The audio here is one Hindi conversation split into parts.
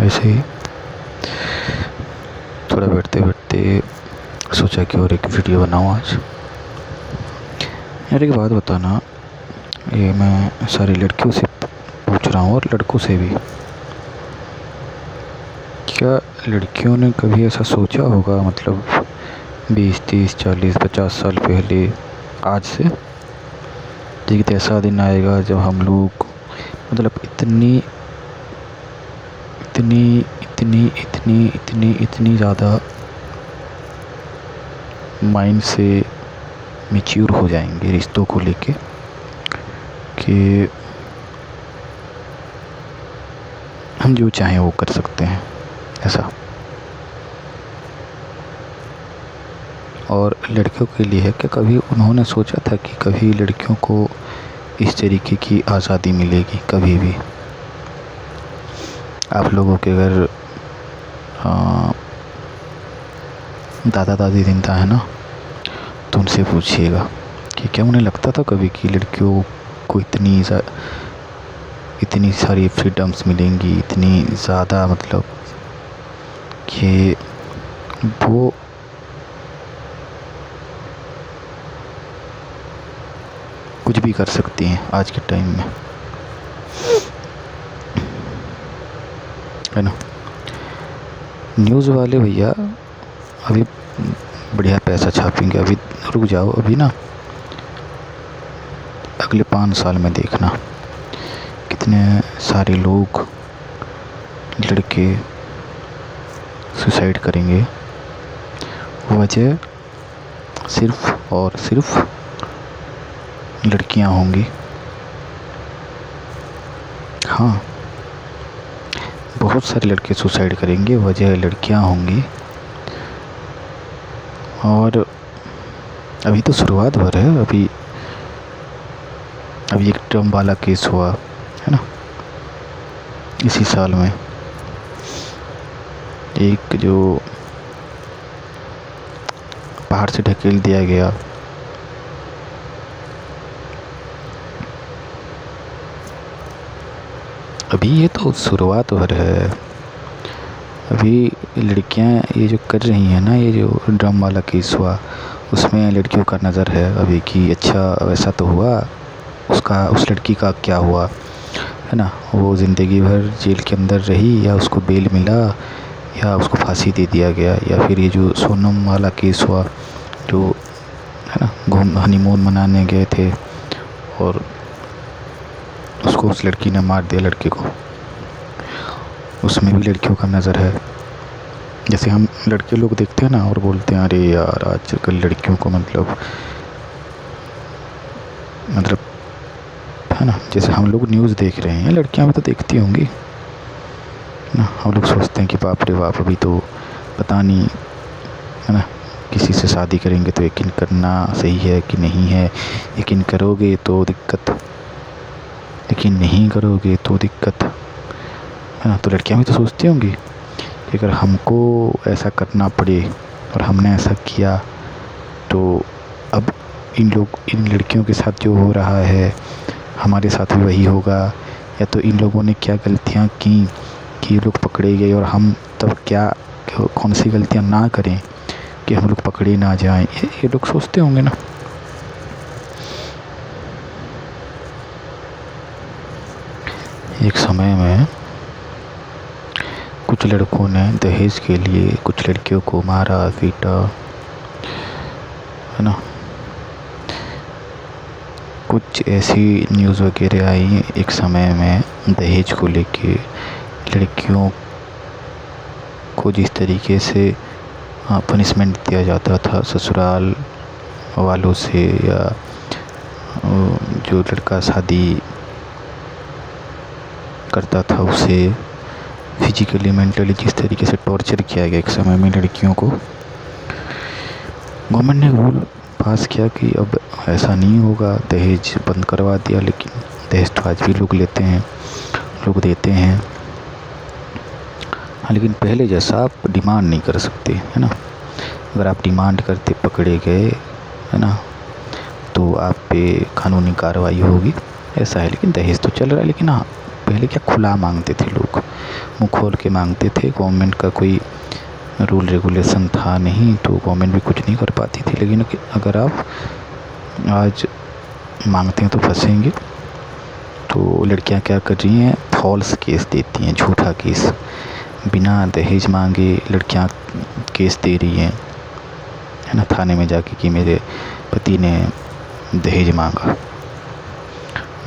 ऐसे ही थोड़ा बैठते बैठते सोचा कि और एक वीडियो बनाऊँ आज। यार एक बात बताना, ये मैं सारी लड़कियों से पूछ रहा हूँ और लड़कों से भी, क्या लड़कियों ने कभी ऐसा सोचा होगा, मतलब 20, 30, 40, 50 साल पहले आज से, कि ऐसा दिन आएगा जब हम लोग मतलब इतनी इतनी इतनी इतनी इतनी इतनी ज़्यादा माइंड से मैच्योर हो जाएंगे रिश्तों को लेके कि हम जो चाहें वो कर सकते हैं ऐसा। और लड़कियों के लिए है कि कभी उन्होंने सोचा था कि कभी लड़कियों को इस तरीके की आज़ादी मिलेगी कभी भी। आप लोगों के अगर दादा दादी जिंदा है ना, तो उनसे पूछिएगा कि क्या उन्हें लगता था कभी कि लड़कियों को इतनी सारी फ्रीडम्स मिलेंगी, इतनी ज़्यादा, मतलब कि वो कुछ भी कर सकती हैं आज के टाइम में, है ना। न्यूज़ वाले भैया अभी बढ़िया पैसा छापेंगे, अभी रुक जाओ, अभी ना अगले 5 साल में देखना कितने सारे लोग, लड़के सुसाइड करेंगे। वजह सिर्फ और सिर्फ लड़कियां होंगी। हाँ, बहुत सारे लड़के सुसाइड करेंगे, वजह लड़कियां होंगी। और अभी तो शुरुआत भर है, अभी एक ट्रम्प वाला केस हुआ है ना इसी साल में, एक जो पहाड़ से ढकेल दिया गया। अभी ये तो शुरुआत भर है, अभी लड़कियां ये जो कर रही हैं ना, ये जो ड्रम वाला केस हुआ उसमें लड़कियों का नज़र है अभी कि अच्छा वैसा तो हुआ, उस लड़की का क्या हुआ, है ना। वो ज़िंदगी भर जेल के अंदर रही या उसको बेल मिला या उसको फांसी दे दिया गया, या फिर ये जो सोनम वाला केस हुआ, जो है ना हनीमून मनाने गए थे और उसको उस लड़की ने मार दिया, लड़के को। उसमें भी लड़कियों का नज़र है। जैसे हम लड़के लोग देखते हैं ना और बोलते हैं अरे यार आजकल लड़कियों को मतलब है ना, जैसे हम लोग न्यूज़ देख रहे हैं, लड़कियां भी तो देखती होंगी ना। हम लोग सोचते हैं कि बाप रे बाप, अभी तो पता नहीं, है ना, किसी से शादी करेंगे तो यकीन करना सही है कि नहीं है, यकीन करोगे तो दिक्कत, यकीन नहीं करोगे तो दिक्कत, है ना। तो लड़कियां भी तो सोचती होंगी कि अगर हमको ऐसा करना पड़े और हमने ऐसा किया तो अब इन लड़कियों के साथ जो हो रहा है हमारे साथ भी वही होगा, या तो इन लोगों ने क्या गलतियां की कि ये लोग पकड़े गए और हम तब क्या कौन सी गलतियां ना करें कि हम लोग पकड़े ना जाएं, ये लोग सोचते होंगे ना। एक समय में कुछ लड़कों ने दहेज के लिए कुछ लड़कियों को मारा पीटा, है ना। कुछ ऐसी न्यूज़ वगैरह आई एक समय में दहेज को लेके, लड़कियों को जिस तरीके से पनिशमेंट दिया जाता था ससुराल वालों से, या जो लड़का शादी करता था उसे फिजिकली मेंटली जिस तरीके से टॉर्चर किया गया एक समय में लड़कियों को। गवर्नमेंट ने रूल पास किया कि अब ऐसा नहीं होगा, दहेज बंद करवा दिया, लेकिन दहेज तो आज भी लोग लेते हैं, लोग देते हैं। हाँ, लेकिन पहले जैसा आप डिमांड नहीं कर सकते, है ना। अगर आप डिमांड करते पकड़े गए, है ना, तो आप पे कानूनी कार्रवाई होगी, ऐसा है। लेकिन दहेज तो चल रहा है, लेकिन हाँ पहले क्या खुला मांगते थे लोग, मुँह खोल के मांगते थे। गवर्नमेंट का कोई रूल रेगुलेशन था नहीं, तो गवर्नमेंट भी कुछ नहीं कर पाती थी। लेकिन अगर आप आज मांगते हैं तो फंसेंगे। तो लड़कियां क्या कर रही हैं, फॉल्स केस देती हैं, झूठा केस। बिना दहेज मांगे लड़कियां केस दे रही हैं, है ना, थाने में जाके कि मेरे पति ने दहेज मांगा।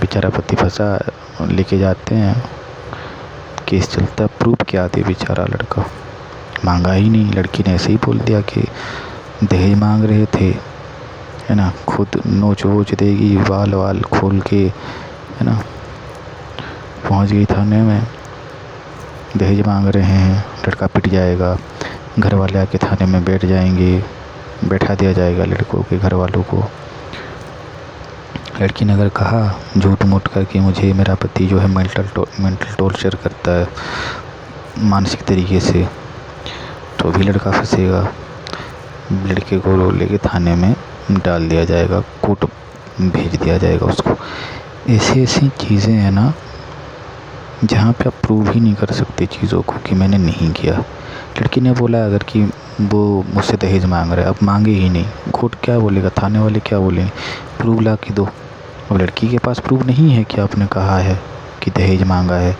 बेचारा पति फंसा, लेके जाते हैं, केस चलता, प्रूफ क्या दे बेचारा लड़का, मांगा ही नहीं। लड़की ने ऐसे ही बोल दिया कि दहेज मांग रहे थे, है ना, खुद नोच वोच देगी, बाल वाल खोल के, है ना, पहुंच गई थाने में, दहेज मांग रहे हैं। लड़का पिट जाएगा, घर वाले आके थाने में बैठ जाएंगे, बैठा दिया जाएगा लड़कों के घर वालों को। लड़की ने अगर कहा झूठ मूठ करके मुझे मेरा पति जो है मेंटल टॉर्चर करता है मानसिक तरीके से, तो भी लड़का फंसेगा। लड़के को लेके थाने में डाल दिया जाएगा, कोर्ट भेज दिया जाएगा उसको। ऐसी ऐसी चीज़ें हैं ना जहाँ पे आप प्रूव ही नहीं कर सकते चीज़ों को कि मैंने नहीं किया। लड़की ने बोला अगर कि वो मुझसे दहेज मांग रहा है, अब मांगे ही नहीं, कोर्ट क्या बोलेगा, थाने वाले क्या बोलेंगे, प्रूव ला के दो। अब लड़की के पास प्रूव नहीं है कि आपने कहा है कि दहेज मांगा है,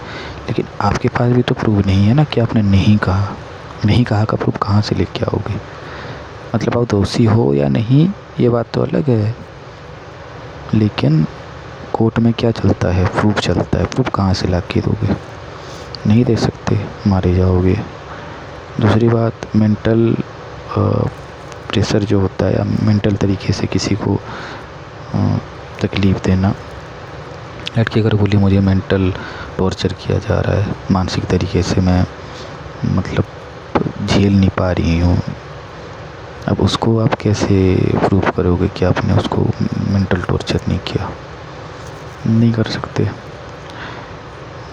लेकिन आपके पास भी तो प्रूव नहीं है ना कि आपने नहीं कहा। नहीं कहा का प्रूफ कहाँ से लेके आओगे? मतलब आप दोषी हो या नहीं ये बात तो अलग है, लेकिन कोर्ट में क्या चलता है, प्रूफ चलता है। प्रूफ कहाँ से ला के दोगे? नहीं दे सकते, मारे जाओगे। दूसरी बात, मेंटल प्रेशर जो होता है या मेंटल तरीके से किसी को तकलीफ़ देना। लड़की अगर बोली मुझे मेंटल टॉर्चर किया जा रहा है, मानसिक तरीके से मैं मतलब झेल नहीं पा रही हूँ, अब उसको आप कैसे प्रूव करोगे कि आपने उसको मेंटल टॉर्चर नहीं किया? नहीं कर सकते।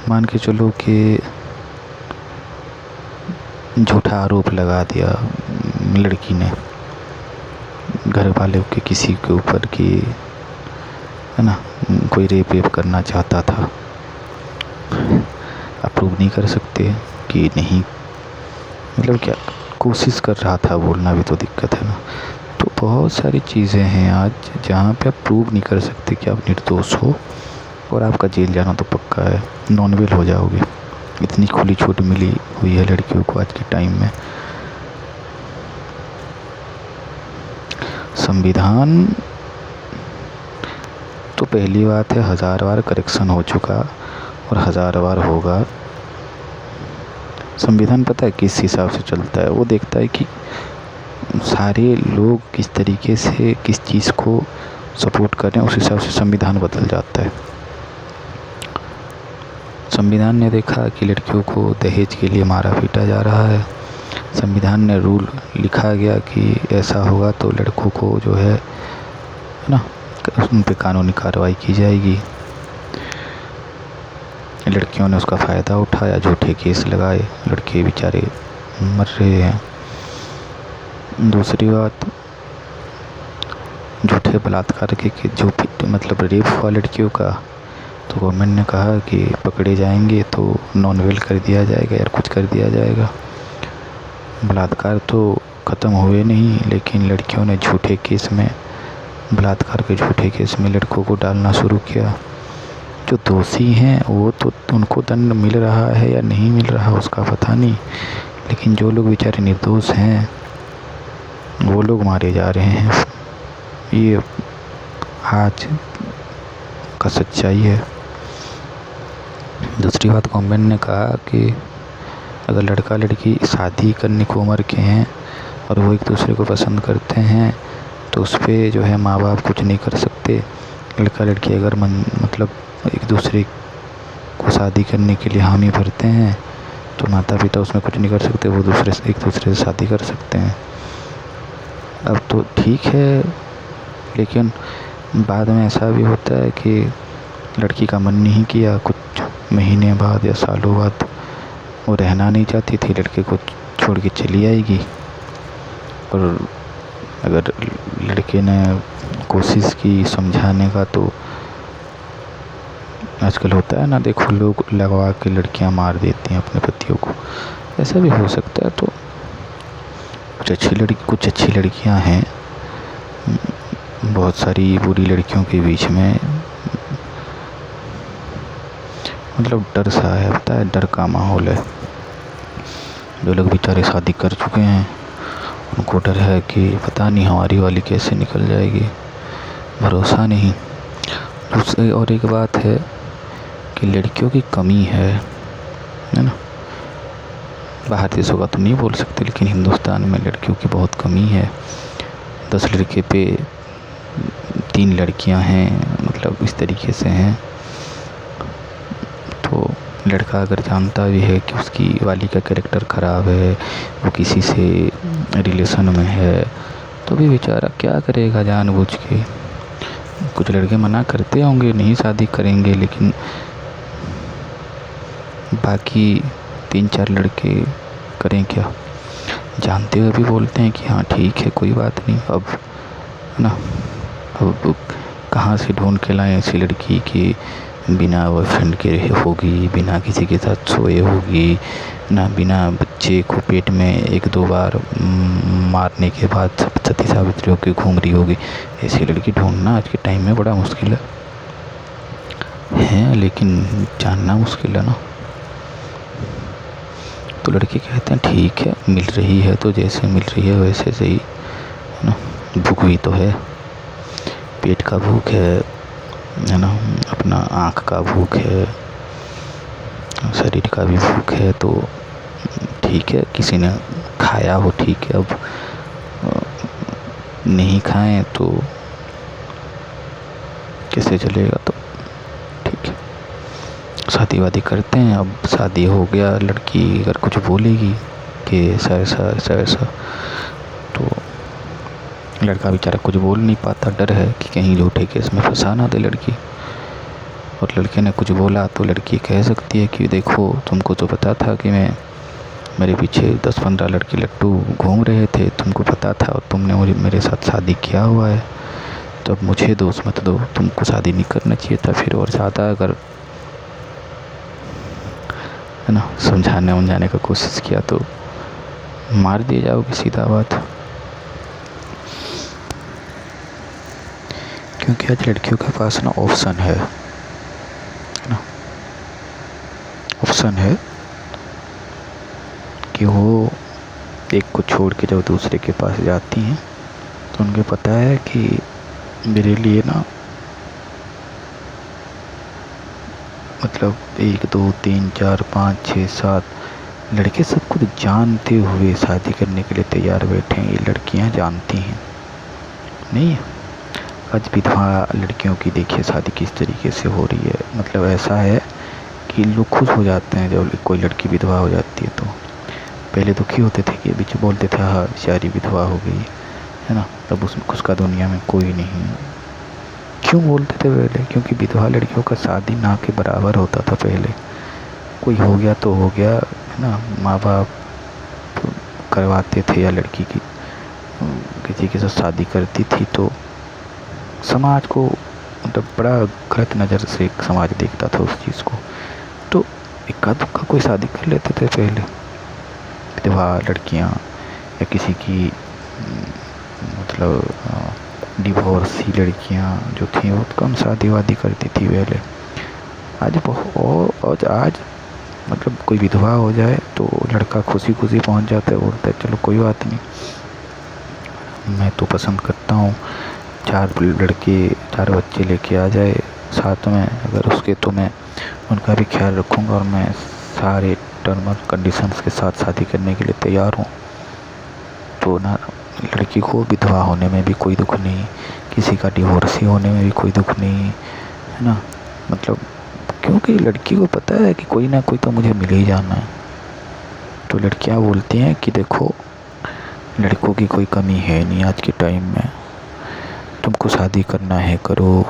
मान के चलो कि झूठा आरोप लगा दिया लड़की ने घर वालों के किसी के ऊपर कि, है ना, कोई रेप वेप करना चाहता था, आप प्रूव नहीं कर सकते कि नहीं, मतलब क्या कोशिश कर रहा था, बोलना भी तो दिक्कत है ना। तो बहुत सारी चीज़ें हैं आज जहाँ पे आप प्रूव नहीं कर सकते कि आप निर्दोष हो, और आपका जेल जाना तो पक्का है, नॉन बेल हो जाओगे। इतनी खुली छूट मिली हुई है लड़कियों को आज के टाइम में। संविधान तो पहली बात है 1000 बार करेक्शन हो चुका और 1000 बार होगा। संविधान पता है किस हिसाब से चलता है, वो देखता है कि सारे लोग किस तरीके से किस चीज़ को सपोर्ट कर रहे हैं, उस हिसाब से संविधान बदल जाता है। संविधान ने देखा कि लड़कियों को दहेज के लिए मारा पीटा जा रहा है, संविधान ने रूल लिखा गया कि ऐसा होगा तो लड़कों को जो है ना, उन पर कानूनी कार्रवाई की जाएगी। लड़कियों ने उसका फ़ायदा उठाया, झूठे केस लगाए, लड़के बेचारे मर रहे हैं। दूसरी बात, झूठे बलात्कार के जो मतलब रेप हुआ लड़कियों का, तो गवर्नमेंट ने कहा कि पकड़े जाएंगे तो नॉन बेल कर दिया जाएगा या कुछ कर दिया जाएगा। बलात्कार तो ख़त्म हुए नहीं, लेकिन लड़कियों ने झूठे केस में, बलात्कार के झूठे केस में लड़कों को डालना शुरू किया। जो दोषी हैं वो तो उनको दंड मिल रहा है या नहीं मिल रहा उसका पता नहीं, लेकिन जो लोग बेचारे निर्दोष हैं वो लोग मारे जा रहे हैं। ये आज का सच्चाई है। दूसरी बात, गवर्नमेंट ने कहा कि अगर लड़का लड़की शादी करने की उम्र के हैं और वो एक दूसरे को पसंद करते हैं तो उस पर जो है माँ बाप कुछ नहीं कर सकते। लड़का लड़की अगर मतलब एक दूसरे को शादी करने के लिए हामी भरते हैं तो माता पिता उसमें कुछ नहीं कर सकते, वो एक दूसरे से शादी कर सकते हैं। अब तो ठीक है, लेकिन बाद में ऐसा भी होता है कि लड़की का मन नहीं किया, कुछ महीने बाद या सालों बाद वो रहना नहीं चाहती थी, लड़के को छोड़ के चली आएगी। और अगर लड़के ने कोशिश की समझाने का तो आजकल होता है ना, देखो लोग लगवा के लड़कियां मार देती हैं अपने पतियों को, ऐसा भी हो सकता है। तो कुछ अच्छी लड़कियां हैं, बहुत सारी बुरी लड़कियों के बीच में मतलब डर सा है, पता है, डर का माहौल है। जो लोग बेचारे शादी कर चुके हैं उनको डर है कि पता नहीं हमारी वाली कैसे निकल जाएगी, भरोसा नहीं। और एक बात है कि लड़कियों की कमी है ना। बाहर देशों का तो नहीं बोल सकते, लेकिन हिंदुस्तान में लड़कियों की बहुत कमी है। 10 लड़के पे 3 लड़कियां हैं, मतलब इस तरीके से हैं। तो लड़का अगर जानता भी है कि उसकी वाली का कैरेक्टर ख़राब है, वो किसी से रिलेशन में है, तो भी बेचारा क्या करेगा जानबूझ के। कुछ लड़के मना करते होंगे, नहीं शादी करेंगे, लेकिन बाकी 3-4 लड़के करें क्या, जानते हुए भी बोलते हैं कि हाँ ठीक है कोई बात नहीं। अब है ना, अब कहाँ से ढूंढ के लाएं ऐसी लड़की कि बिना बॉयफ्रेंड के होगी, बिना किसी के साथ सोए होगी ना, बिना बच्चे को पेट में 1-2 बार मारने के बाद सती सावित्री होकर घूम रही होगी। ऐसी लड़की ढूंढना आज के टाइम में बड़ा मुश्किल है, लेकिन जानना मुश्किल है ना। तो लड़के कहते हैं ठीक है, मिल रही है तो जैसे मिल रही है वैसे सही, है ना। भूख भी तो है, पेट का भूख है ना, अपना आँख का भूख है, शरीर का भी भूख है। तो ठीक है, किसी ने खाया हो ठीक है, अब नहीं खाएं तो कैसे चलेगा। तो ठीक है, शादी वादी करते हैं। अब शादी हो गया, लड़की अगर कुछ बोलेगी कि ऐसा ऐसा ऐसा ऐसा, तो लड़का बेचारा कुछ बोल नहीं पाता, डर है कि कहीं झूठे केस में फंसा ना दे लड़की। और लड़के ने कुछ बोला तो लड़की कह सकती है कि देखो तुमको तो पता था कि मेरे पीछे 10-15 लड़के लट्टू घूम रहे थे, तुमको पता था और तुमने मेरे साथ शादी किया हुआ है, तो अब मुझे दोष मत दो, तुमको शादी नहीं करना चाहिए था। फिर और ज़्यादा अगर है ना समझाने उमझाने का कोशिश किया तो मार दिए जाओगे, सीधा बात। क्योंकि आज लड़कियों के पास ना ऑप्शन है ना, ऑप्शन है कि वो एक को छोड़ के जब दूसरे के पास जाती हैं तो उनको पता है कि मेरे लिए ना मतलब 1 2 3 4 5 6 7 लड़के सब कुछ जानते हुए शादी करने के लिए तैयार बैठे हैं। ये लड़कियां जानती हैं नहीं है। आज विधवा लड़कियों की देखिए शादी किस तरीके से हो रही है, मतलब ऐसा है कि लोग खुश हो जाते हैं जब कोई लड़की विधवा हो जाती है। तो पहले दुखी होते थे कि बीच बोलते थे हाँ बेचारी विधवा हो गई है ना, तब उसका दुनिया में कोई नहीं है। क्यों बोलते थे पहले? क्योंकि विधवा लड़कियों का शादी ना के बराबर होता था पहले। कोई हो गया तो हो गया है ना, माँ बाप करवाते थे, या लड़की की किसी के साथ शादी करती थी तो समाज को मतलब बड़ा गलत नज़र से समाज देखता था उस चीज़ को। तो इक्का दुक्का कोई शादी कर लेते थे पहले विधवा लड़कियाँ, या किसी की मतलब डिवोर्सी लड़कियाँ जो थी बहुत कम शादी वादी करती थी पहले। आज मतलब कोई विधवा हो जाए तो लड़का खुशी खुशी पहुंच जाता है, बोलता है चलो कोई बात नहीं, मैं तो पसंद करता हूँ, 4 लड़के 4 बच्चे लेके आ जाए साथ में अगर उसके, तो मैं उनका भी ख्याल रखूँगा और मैं सारे टर्म और कंडीशंस के साथ शादी करने के लिए तैयार हूँ। तो ना लड़की को विधवा होने में भी कोई दुख नहीं, किसी का डिवोर्सी होने में भी कोई दुख नहीं है ना। मतलब क्योंकि लड़की को पता है कि कोई ना कोई तो मुझे मिल ही जाना है। तो लड़कियां बोलती हैं कि देखो लड़कों की कोई कमी है नहीं आज के टाइम में, तुमको शादी करना है करो,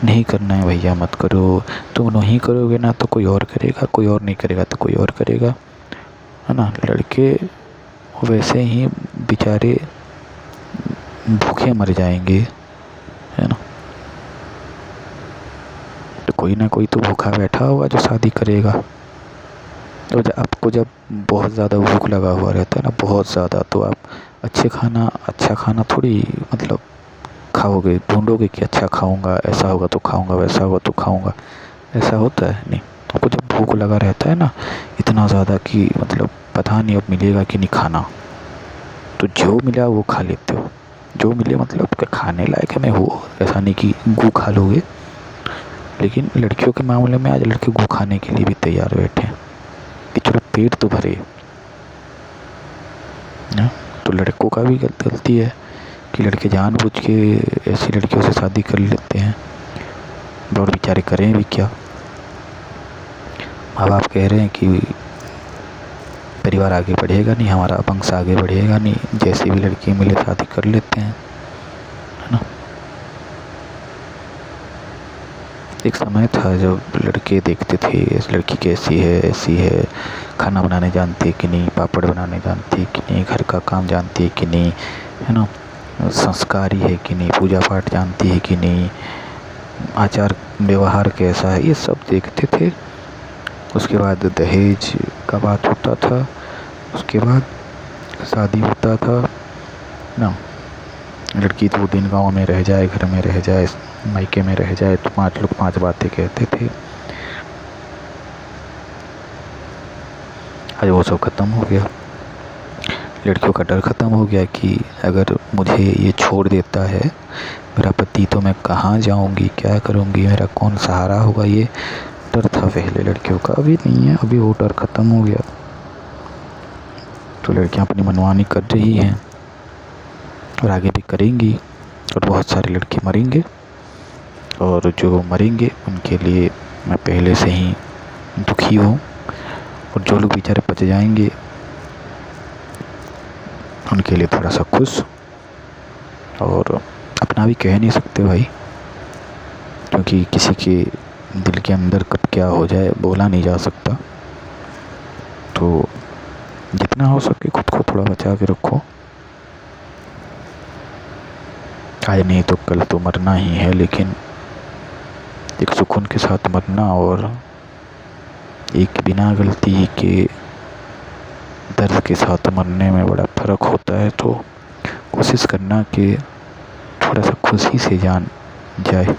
नहीं करना है भैया मत करो। तुम नहीं करोगे ना तो कोई और करेगा, कोई और नहीं करेगा तो कोई और करेगा, है ना। लड़के वैसे ही बेचारे भूखे मर जाएंगे, है ना। तो कोई ना कोई तो भूखा बैठा होगा जो शादी करेगा। तो आपको जब बहुत ज़्यादा भूख लगा हुआ रहता है ना, बहुत ज़्यादा, तो आप अच्छा खाना थोड़ी मतलब खाओगे, ढूंढोगे कि अच्छा खाऊंगा, ऐसा होगा तो खाऊंगा, वैसा होगा तो खाऊंगा। ऐसा होता है नहीं। आपको जब भूख लगा रहता है ना इतना ज़्यादा कि मतलब पता नहीं अब मिलेगा कि नहीं खाना, तो जो मिला वो खा लेते हो। जो मिले मतलब कि खाने लायक में हो, ऐसा नहीं कि गू खा लोगे। लेकिन लड़कियों के मामले में आज लड़के गू खाने के लिए भी तैयार बैठे हैं कि चलो पेट तो भरे ना। तो लड़कों का भी गलती है कि लड़के जानबूझ के ऐसी लड़कियों से शादी कर लेते हैं, और बेचारे करें भी क्या। माँ बाप कह रहे हैं कि परिवार आगे बढ़ेगा नहीं, हमारा वंश आगे बढ़ेगा नहीं, जैसी भी लड़की मिले शादी कर लेते हैं, है ना। एक समय था जब लड़के देखते थे इस लड़की कैसी है, ऐसी है, खाना बनाने जानती है कि नहीं, पापड़ बनाने जानती है कि नहीं, घर का काम जानती है कि नहीं, है ना, संस्कारी है कि नहीं, पूजा पाठ जानती है कि नहीं, आचार व्यवहार कैसा है, ये सब देखते थे। उसके बाद दहेज का बात होता था, उसके बाद शादी होता था ना। लड़की 2 दिन गांव में रह जाए, घर में रह जाए, मायके में रह जाए, तो 5 लोग 5 बातें कहते थे। आज वो सब ख़त्म हो गया। लड़कियों का डर ख़त्म हो गया कि अगर मुझे ये छोड़ देता है मेरा पति तो मैं कहाँ जाऊंगी, क्या करूंगी, मेरा कौन सहारा होगा, ये डर था पहले लड़कियों का। अभी नहीं है, अभी वो डर ख़त्म हो गया। तो लड़कियां अपनी मनमानी कर रही हैं और आगे भी करेंगी, और बहुत सारे लड़के मरेंगे, और जो मरेंगे उनके लिए मैं पहले से ही दुखी हूँ, और जो लोग बेचारे बच जाएंगे उनके लिए थोड़ा सा खुश। और अपना भी कह नहीं सकते भाई, क्योंकि किसी के दिल के अंदर कब क्या हो जाए बोला नहीं जा सकता। तो जितना हो सके खुद को थोड़ा बचा के रखो। आज नहीं तो कल तो मरना ही है, लेकिन एक सुकून के साथ मरना और एक बिना गलती के दर्द के साथ मरने में बड़ा फ़र्क होता है। तो कोशिश करना कि थोड़ा सा खुशी से जान जाए।